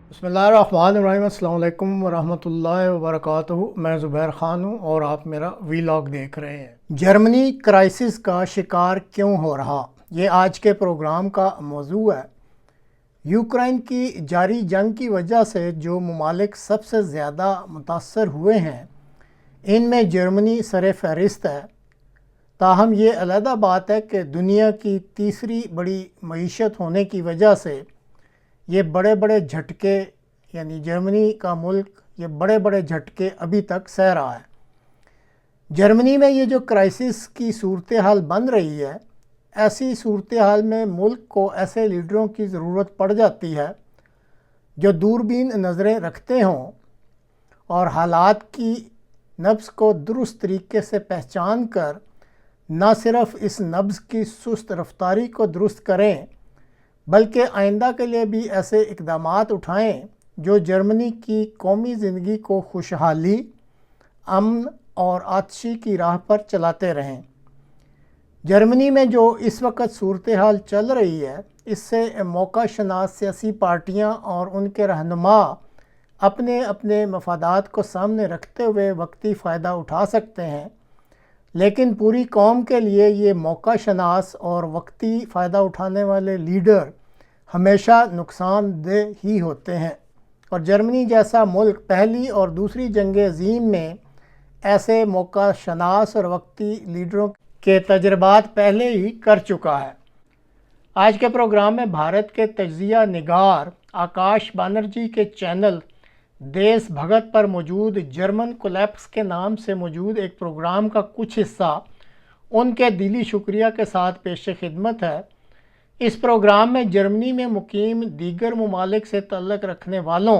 बिस्मिल्लाहिर्रहमानिर्रहीम। अस्सलाम वालेकुम वरहमतुल्लाहि वबरकातुहू। मैं ज़ुबैर ख़ान हूँ और आप मेरा वीलॉग देख रहे हैं। जर्मनी क्राइसिस का शिकार क्यों हो रहा, ये आज के प्रोग्राम का मौजू है। यूक्रेन की जारी जंग की वजह से जो ममालिक सबसे ज़्यादा मुतासर हुए हैं, इनमें जर्मनी सर फहरिस्त है। ताहम ये अलहदा बात है कि दुनिया की तीसरी बड़ी मईशत होने की वजह से ये बड़े बड़े झटके, यानी जर्मनी का मुल्क ये बड़े बड़े झटके अभी तक सह रहा है। जर्मनी में ये जो क्राइसिस की सूरत हाल बन रही है, ऐसी सूरत हाल में मुल्क को ऐसे लीडरों की ज़रूरत पड़ जाती है जो दूरबीन नज़रें रखते हों और हालात की नब्ज़ को दुरुस्त तरीके से पहचान कर न सिर्फ इस नब्ज़ की सुस्त रफ्तारी को दुरुस्त करें, बल्कि आइंदा के लिए भी ऐसे इक़दामात उठाएं जो जर्मनी की कौमी ज़िंदगी को खुशहाली, अमन और आतशी की राह पर चलाते रहें। जर्मनी में जो इस वक्त सूरत हाल चल रही है, इससे मौका शनास सियासी पार्टियां और उनके रहनुमा अपने अपने मफादात को सामने रखते हुए वक्ती फ़ायदा उठा सकते हैं, लेकिन पूरी कौम के लिए ये मौका शनास और वक्ती फ़ायदा उठाने वाले लीडर हमेशा नुकसानदेह ही होते हैं। और जर्मनी जैसा मुल्क पहली और दूसरी जंग अज़ीम में ऐसे मौका शनास और वक्ती लीडरों के तजर्बात पहले ही कर चुका है। आज के प्रोग्राम में भारत के तज्ज़िया निगार आकाश बनर्जी के चैनल देश भगत पर मौजूद जर्मन कोलैप्स के नाम से मौजूद एक प्रोग्राम का कुछ हिस्सा उनके दिली शुक्रिया के साथ पेश खिदमत है। इस प्रोग्राम में जर्मनी में मुकीम दीगर ममालिक से तल्लुक़ रखने वालों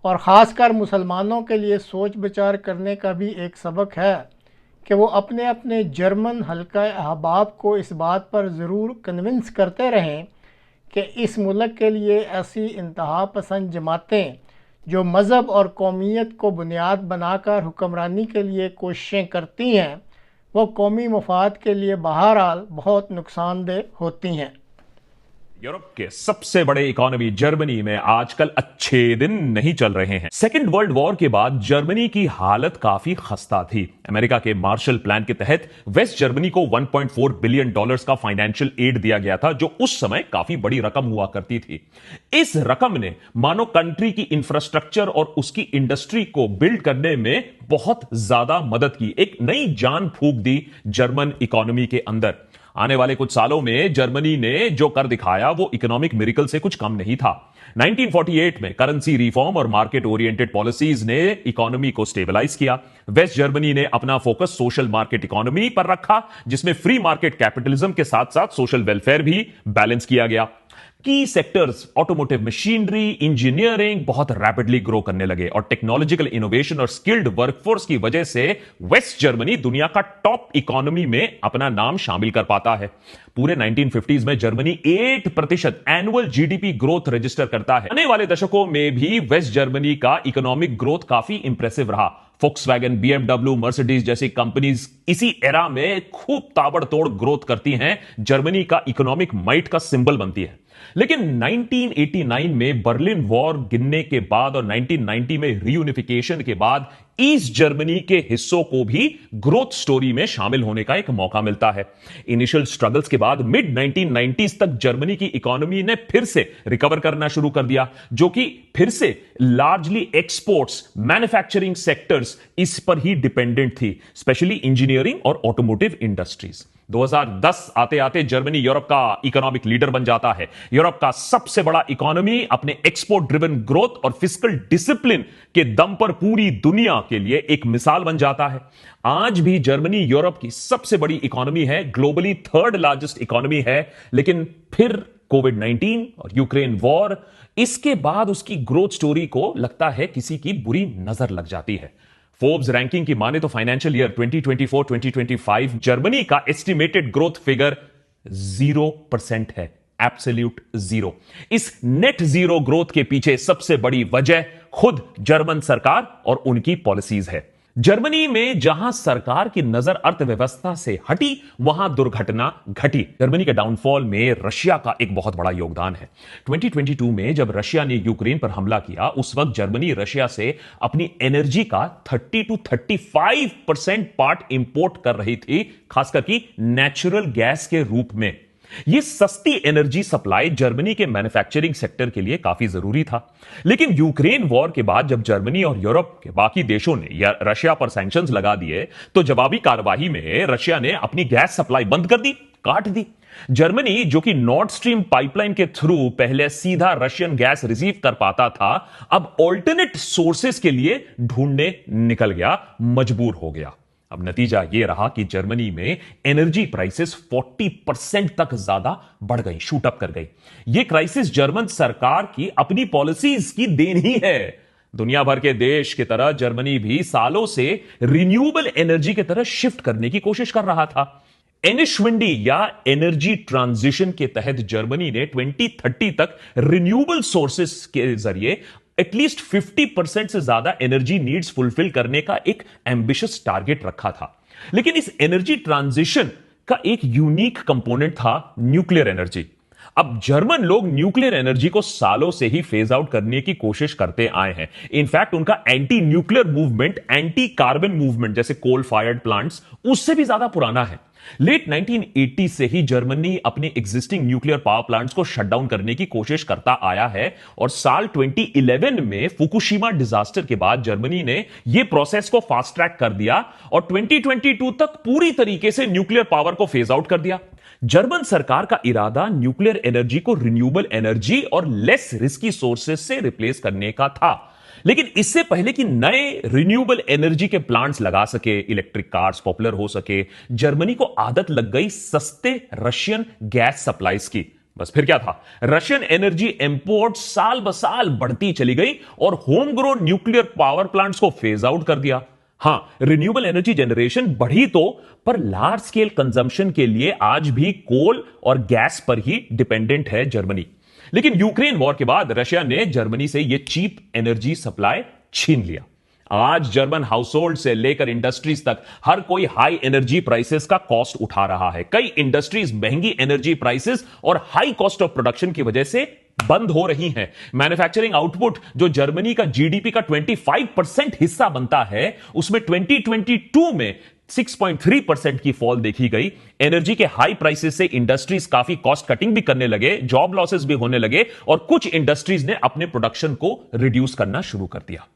और ख़ासकर मुसलमानों के लिए सोच विचार करने का भी एक सबक है कि वो अपने अपने जर्मन हल्का अहबाब को इस बात पर ज़रूर कन्विंस करते रहें कि इस मुल्क के लिए ऐसी इंतहा पसंद जमातें जो मज़हब और कौमियत को बुनियाद बनाकर हुक्मरानी के लिए कोशिशें करती हैं, वो कौमी मफाद के लिए बहरहाल बहुत नुकसानदेह होती हैं। यूरोप के सबसे बड़े इकोनॉमी जर्मनी में आजकल अच्छे दिन नहीं चल रहे हैं। सेकेंड वर्ल्ड वॉर के बाद जर्मनी की हालत काफी खस्ता थी। अमेरिका के मार्शल प्लान के तहत वेस्ट जर्मनी को 1.4 बिलियन डॉलर्स का फाइनेंशियल एड दिया गया था, जो उस समय काफी बड़ी रकम हुआ करती थी। इस रकम ने मानो कंट्री की इंफ्रास्ट्रक्चर और उसकी इंडस्ट्री को बिल्ड करने में बहुत ज्यादा मदद की, एक नई जान फूंक दी जर्मन इकोनॉमी के अंदर। आने वाले कुछ सालों में जर्मनी ने जो कर दिखाया वो इकोनॉमिक मिरेकल से कुछ कम नहीं था। 1948 में करेंसी रिफॉर्म और मार्केट ओरिएंटेड पॉलिसीज ने इकोनॉमी को स्टेबलाइज किया। वेस्ट जर्मनी ने अपना फोकस सोशल मार्केट इकोनॉमी पर रखा, जिसमें फ्री मार्केट कैपिटलिज्म के साथ साथ सोशल वेलफेयर भी बैलेंस किया गया। की सेक्टर्स ऑटोमोटिव मशीनरी, इंजीनियरिंग बहुत रैपिडली ग्रो करने लगे और टेक्नोलॉजिकल इनोवेशन और स्किल्ड वर्कफोर्स की वजह से वेस्ट जर्मनी दुनिया का टॉप इकोनॉमी में अपना नाम शामिल कर पाता है। पूरे 1950s में Germany 8% annual GDP growth register करता है। आने वाले दशकों में भी वेस्ट जर्मनी का इकोनॉमिक ग्रोथ काफी इंप्रेसिव रहा। फोक्सवैगन, बीएमडब्ल्यू, मर्सिडीज जैसी कंपनीज इसी एरा में खूब ताबड़तोड़ ग्रोथ करती हैं, जर्मनी का इकोनॉमिक माइट का सिंबल बनती है। लेकिन 1989 में बर्लिन वॉर गिरने के बाद और 1990 में रीयूनिफिकेशन के बाद ईस्ट जर्मनी के हिस्सों को भी ग्रोथ स्टोरी में शामिल होने का एक मौका मिलता है। इनिशियल स्ट्रगल्स के बाद मिड 1990s तक जर्मनी की इकोनॉमी ने फिर से रिकवर करना शुरू कर दिया, जो कि फिर से लार्जली एक्सपोर्ट्स, मैन्युफैक्चरिंग सेक्टर्स इस पर ही डिपेंडेंट थी, स्पेशली इंजीनियरिंग और ऑटोमोटिव इंडस्ट्रीज। 2010 आते आते जर्मनी यूरोप का इकोनॉमिक लीडर बन जाता है। यूरोप का सबसे बड़ा इकोनॉमी अपने एक्सपोर्ट ड्रिवन ग्रोथ और फिस्कल डिसिप्लिन के दम पर पूरी दुनिया के लिए एक मिसाल बन जाता है। आज भी जर्मनी यूरोप की सबसे बड़ी इकोनॉमी है, ग्लोबली थर्ड लार्जेस्ट इकोनॉमी है, लेकिन फिर कोविड-19 और यूक्रेन वॉर, इसके बाद उसकी ग्रोथ स्टोरी को लगता है किसी की बुरी नजर लग जाती है। फोर्ब्स रैंकिंग की माने तो फाइनेंशियल ईयर 2024-2025 जर्मनी का एस्टिमेटेड ग्रोथ फिगर 0% है, एब्सोल्यूट जीरो। इस नेट जीरो ग्रोथ के पीछे सबसे बड़ी वजह खुद जर्मन सरकार और उनकी पॉलिसीज है। जर्मनी में जहां सरकार की नजर अर्थव्यवस्था से हटी, वहां दुर्घटना घटी। जर्मनी के डाउनफॉल में रशिया का एक बहुत बड़ा योगदान है। 2022 में जब रशिया ने यूक्रेन पर हमला किया, उस वक्त जर्मनी रशिया से अपनी एनर्जी का 30 to 35% पार्ट इंपोर्ट कर रही थी, खासकर की नेचुरल गैस के रूप में। यह सस्ती एनर्जी सप्लाई जर्मनी के मैन्युफैक्चरिंग सेक्टर के लिए काफी जरूरी था। लेकिन यूक्रेन वॉर के बाद जब जर्मनी और यूरोप के बाकी देशों ने या रशिया पर सैंक्शंस लगा दिए, तो जवाबी कार्रवाई में रशिया ने अपनी गैस सप्लाई बंद कर दी, काट दी। जर्मनी, जो कि नॉर्थ स्ट्रीम पाइपलाइन के थ्रू पहले सीधा रशियन गैस रिसीव कर पाता था, अब ऑल्टरनेट सोर्सेस के लिए ढूंढने निकल गया, मजबूर हो गया। अब नतीजा यह रहा कि जर्मनी में एनर्जी प्राइसेस 40% तक ज्यादा बढ़ गई, शूट अप कर गई। यह क्राइसिस जर्मन सरकार की अपनी पॉलिसीज की देन ही है। दुनिया भर के देश की तरह जर्मनी भी सालों से रिन्यूएबल एनर्जी की तरह शिफ्ट करने की कोशिश कर रहा था। एनिश्विंडी या एनर्जी ट्रांजिशन के तहत जर्मनी ने 2030 तक रिन्यूएबल सोर्सेस के जरिए एटलीस्ट 50% से ज्यादा एनर्जी नीड्स फुलफिल करने का एक एम्बिशियस टारगेट रखा था। लेकिन इस एनर्जी ट्रांजिशन का एक यूनिक कंपोनेंट था न्यूक्लियर एनर्जी। अब जर्मन लोग न्यूक्लियर एनर्जी को सालों से ही फेज आउट करने की कोशिश करते आए हैं। इनफैक्ट उनका anti nuclear movement, anti carbon movement जैसे कोल फायर्ड प्लांट्स, उससे भी ज्यादा पुराना है। लेट 1980 से ही जर्मनी अपने एग्जिस्टिंग न्यूक्लियर पावर प्लांट्स को शटडाउन करने की कोशिश करता आया है, और साल 2011 में फुकुशिमा डिजास्टर के बाद जर्मनी ने यह प्रोसेस को फास्ट ट्रैक कर दिया और 2022 तक पूरी तरीके से न्यूक्लियर पावर को फेज आउट कर दिया। जर्मन सरकार का इरादा न्यूक्लियर एनर्जी को रिन्यूएबल एनर्जी और लेस रिस्की सोर्सेस से रिप्लेस करने का था। लेकिन इससे पहले कि नए रिन्यूएबल एनर्जी के प्लांट्स लगा सके, इलेक्ट्रिक कार्स पॉपुलर हो सके, जर्मनी को आदत लग गई सस्ते रशियन गैस सप्लाईज की। बस फिर क्या था, रशियन एनर्जी इंपोर्ट साल ब साल बढ़ती चली गई और home grown nuclear power plants को फेज आउट कर दिया। हां, रिन्यूएबल एनर्जी जनरेशन बढ़ी तो, पर लार्ज स्केल कंजम्पशन के लिए आज भी कोल और गैस पर ही डिपेंडेंट है जर्मनी। लेकिन यूक्रेन वॉर के बाद रशिया ने जर्मनी से यह चीप एनर्जी सप्लाई छीन लिया। आज जर्मन हाउसहोल्ड से लेकर इंडस्ट्रीज तक हर कोई हाई एनर्जी प्राइसेस का कॉस्ट उठा रहा है। कई इंडस्ट्रीज महंगी एनर्जी प्राइसेस और हाई कॉस्ट ऑफ प्रोडक्शन की वजह से बंद हो रही हैं। मैन्युफैक्चरिंग आउटपुट, जो जर्मनी का जीडीपी का 25% हिस्सा बनता है, उसमें 2022 में 6.3% की फॉल देखी गई। एनर्जी के हाई प्राइसेस से इंडस्ट्रीज काफी कॉस्ट कटिंग भी करने लगे, जॉब लॉसेस भी होने लगे और कुछ इंडस्ट्रीज ने अपने प्रोडक्शन को रिड्यूस करना शुरू कर दिया।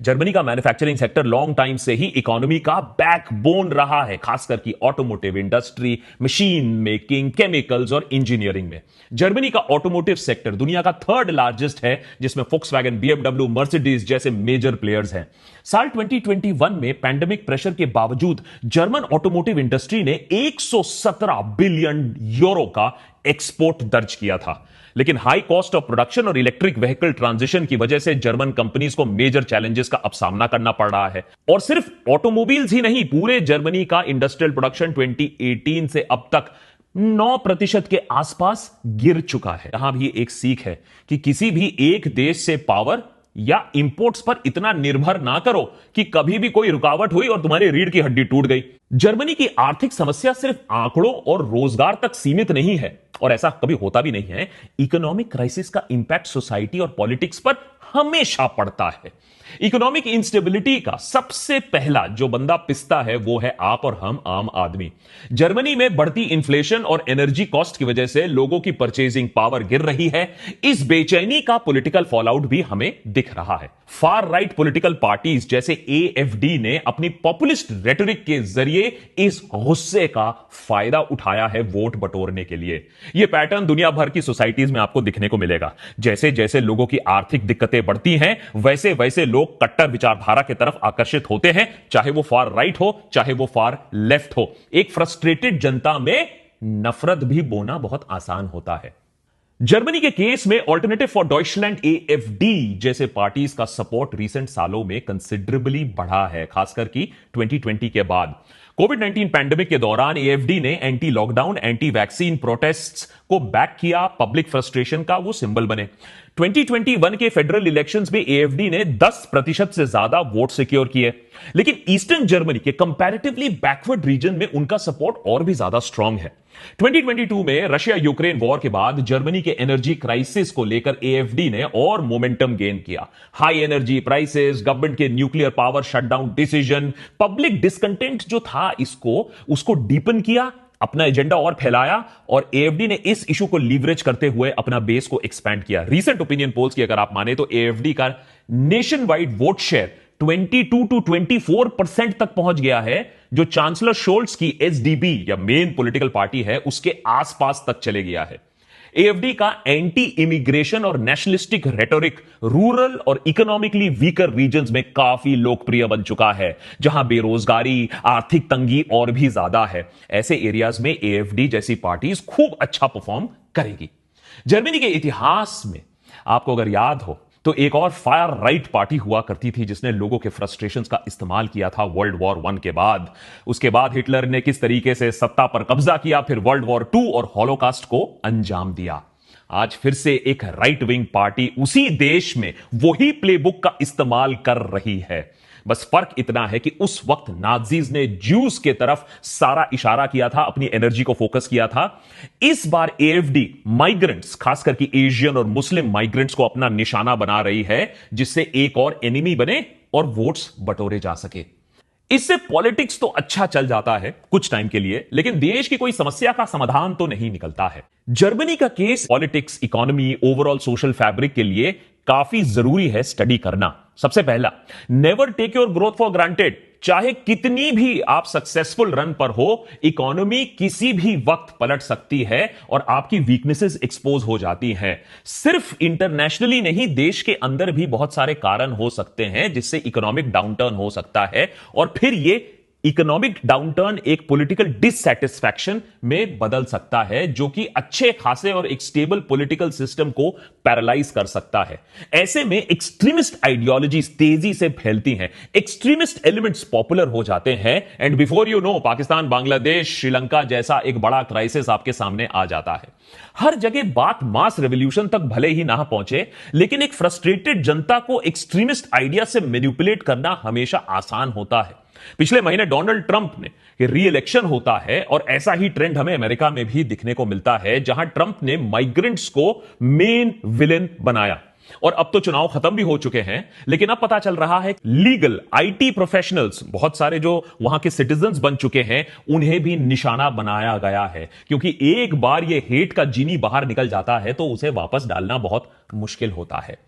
जर्मनी का मैन्युफैक्चरिंग सेक्टर लॉन्ग टाइम से ही इकोनॉमी का बैकबोन रहा है, खासकर की automotive industry, machine making, chemicals और इंजीनियरिंग में। जर्मनी का ऑटोमोटिव सेक्टर दुनिया का 3rd लार्जेस्ट है, जिसमें फोक्सवैगन, BMW, मर्सिडीज जैसे मेजर प्लेयर्स हैं। साल 2021 में पैंडेमिक प्रेशर के बावजूद जर्मन ऑटोमोटिव इंडस्ट्री ने 117 बिलियन यूरो का एक्सपोर्ट दर्ज किया था। लेकिन हाई कॉस्ट ऑफ प्रोडक्शन और इलेक्ट्रिक व्हीकल ट्रांजिशन की वजह से जर्मन कंपनीज को मेजर चैलेंजेस का अब सामना करना पड़ रहा है। और सिर्फ ऑटोमोबाइल्स ही नहीं, पूरे जर्मनी का इंडस्ट्रियल प्रोडक्शन 2018 से अब तक 9% के आसपास गिर चुका है। यहां भी एक सीख है कि किसी भी एक देश से पावर या इंपोर्ट्स पर इतना निर्भर ना करो कि कभी भी कोई रुकावट हुई और तुम्हारी रीढ़ की हड्डी टूट गई। जर्मनी की आर्थिक समस्या सिर्फ आंकड़ों और रोजगार तक सीमित नहीं है, और ऐसा कभी होता भी नहीं है। इकोनॉमिक क्राइसिस का इंपैक्ट सोसाइटी और पॉलिटिक्स पर हमेशा पड़ता है। इकोनॉमिक इंस्टेबिलिटी का सबसे पहला जो बंदा पिसता है वो है आप और हम, आम आदमी। जर्मनी में बढ़ती इन्फ्लेशन और एनर्जी कॉस्ट की वजह से लोगों की परचेजिंग पावर गिर रही है। इस बेचैनी का पॉलिटिकल फॉलआउट भी हमें दिख रहा है। फार राइट पॉलिटिकल पार्टीज जैसे AfD ने अपनी पॉपुलिस्ट रेटोरिक के जरिए इस गुस्से का फायदा उठाया है वोट बटोरने के लिए। यह पैटर्न दुनिया भर की सोसाइटीज में आपको दिखने को मिलेगा। जैसे जैसे लोगों की आर्थिक दिक्कतें बढ़ती हैं, वैसे वैसे लोग कट्टर विचारधारा की तरफ आकर्षित होते हैं, चाहे वो फार राइट हो, चाहे वो फार लेफ्ट हो। एक फ्रस्ट्रेटेड जनता में नफरत भी बोना बहुत आसान होता है। जर्मनी के केस में ऑल्टरनेटिव फॉर डॉइचलैंड AfD जैसे पार्टीज का सपोर्ट रिसेंट सालों में कंसिडरेबली बढ़ा है, खासकर की 2020 के बाद। कोविड-19 पैंडेमिक के दौरान AfD ने anti lockdown, anti vaccine protests को बैक किया, पब्लिक फ्रस्ट्रेशन का वो सिंबल बने। 2021 के फेडरल इलेक्शंस में AfD ने 10% से ज्यादा वोट सिक्योर किए। लेकिन ईस्टर्न जर्मनी के कंपैरेटिवली बैकवर्ड रीजन में उनका सपोर्ट और भी ज्यादा स्ट्रांग है। 2022 में रशिया यूक्रेन वॉर के बाद जर्मनी के एनर्जी क्राइसिस को लेकर एएफडी ने और मोमेंटम गेन किया। हाई एनर्जी प्राइसेस, गवर्नमेंट के nuclear power shutdown decision, public discontent जो था उसको डीपन किया, अपना एजेंडा और फैलाया, और एएफडी ने इस इशू को लीवरेज करते हुए अपना बेस को एक्सपैंड किया। रीसेंट ओपिनियन पोल्स की अगर आप माने तो एएफडी का nation wide vote share 22 to 24% तक पहुंच गया है, जो चांसलर शोल्ट्स की एसडीबी या मेन पॉलिटिकल पार्टी है उसके आसपास तक चले गया है। एएफडी का एंटी इमिग्रेशन और नेशनलिस्टिक रेटोरिक रूरल और इकोनॉमिकली वीकर रीजन्स में काफी लोकप्रिय बन चुका है, जहां बेरोजगारी, आर्थिक तंगी और भी ज्यादा है। ऐसे एरियाज में एएफडी जैसी पार्टीज खूब अच्छा परफॉर्म करेगी। जर्मनी के इतिहास में आपको अगर याद हो तो एक और फायर राइट पार्टी हुआ करती थी जिसने लोगों के फ्रस्ट्रेशंस का इस्तेमाल किया था वर्ल्ड वॉर 1 के बाद। उसके बाद हिटलर ने किस तरीके से सत्ता पर कब्जा किया, फिर वर्ल्ड वॉर 2 और हॉलोकास्ट को अंजाम दिया। आज फिर से एक राइट विंग पार्टी उसी देश में वही प्लेबुक का इस्तेमाल कर रही है। बस फर्क इतना है कि उस वक्त नाजीज ने ज्यूस के तरफ सारा इशारा किया था, अपनी एनर्जी को फोकस किया था। इस बार एएफडी माइग्रेंट्स, खासकर कि एशियन और मुस्लिम माइग्रेंट्स को अपना निशाना बना रही है, जिससे एक और एनिमी बने और वोट्स बटोरे जा सके। इससे पॉलिटिक्स तो अच्छा चल जाता है कुछ टाइम के लिए, लेकिन देश की कोई समस्या का समाधान तो नहीं निकलता है। जर्मनी का case politics, economy, overall social fabric के लिए काफी जरूरी है स्टडी करना। सबसे पहला, never take your growth for granted. चाहे कितनी भी आप सक्सेसफुल रन पर हो, इकोनॉमी किसी भी वक्त पलट सकती है और आपकी वीकनेसेस एक्सपोज हो जाती हैं। सिर्फ इंटरनेशनली नहीं, देश के अंदर भी बहुत सारे कारण हो सकते हैं जिससे इकोनॉमिक डाउनटर्न हो सकता है, और फिर ये इकोनॉमिक डाउनटर्न एक पॉलिटिकल डिससैटिस्फैक्शन में बदल सकता है, जो कि अच्छे खासे और एक स्टेबल पॉलिटिकल सिस्टम को पैरालाइज कर सकता है। ऐसे में एक्सट्रीमिस्ट आइडियोलॉजीज तेजी से फैलती हैं, एक्सट्रीमिस्ट एलिमेंट्स पॉपुलर हो जाते हैं, and before you know Pakistan, Bangladesh, Sri Lanka जैसा एक बड़ा क्राइसिस आपके सामने आ जाता है। हर जगह बात मास रेवोल्यूशन तक भले ही ना पहुंचे, लेकिन एक फ्रस्ट्रेटेड जनता को एक्सट्रीमिस्ट आइडिया से मैनिपुलेट करना हमेशा आसान होता है। पिछले महीने डोनाल्ड ट्रंप ने री इलेक्शन होता है, और ऐसा ही ट्रेंड हमें अमेरिका में भी दिखने को मिलता है, जहां ट्रंप ने माइग्रेंट्स को मेन विलेन बनाया। और अब तो चुनाव खत्म भी हो चुके हैं, लेकिन अब पता चल रहा है लीगल आईटी प्रोफेशनल्स, बहुत सारे जो वहां के सिटीजन्स बन चुके हैं, उन्हें भी निशाना बनाया गया है, क्योंकि एक बार ये हेट का जीनी बाहर निकल जाता है तो उसे वापस डालना बहुत मुश्किल होता है।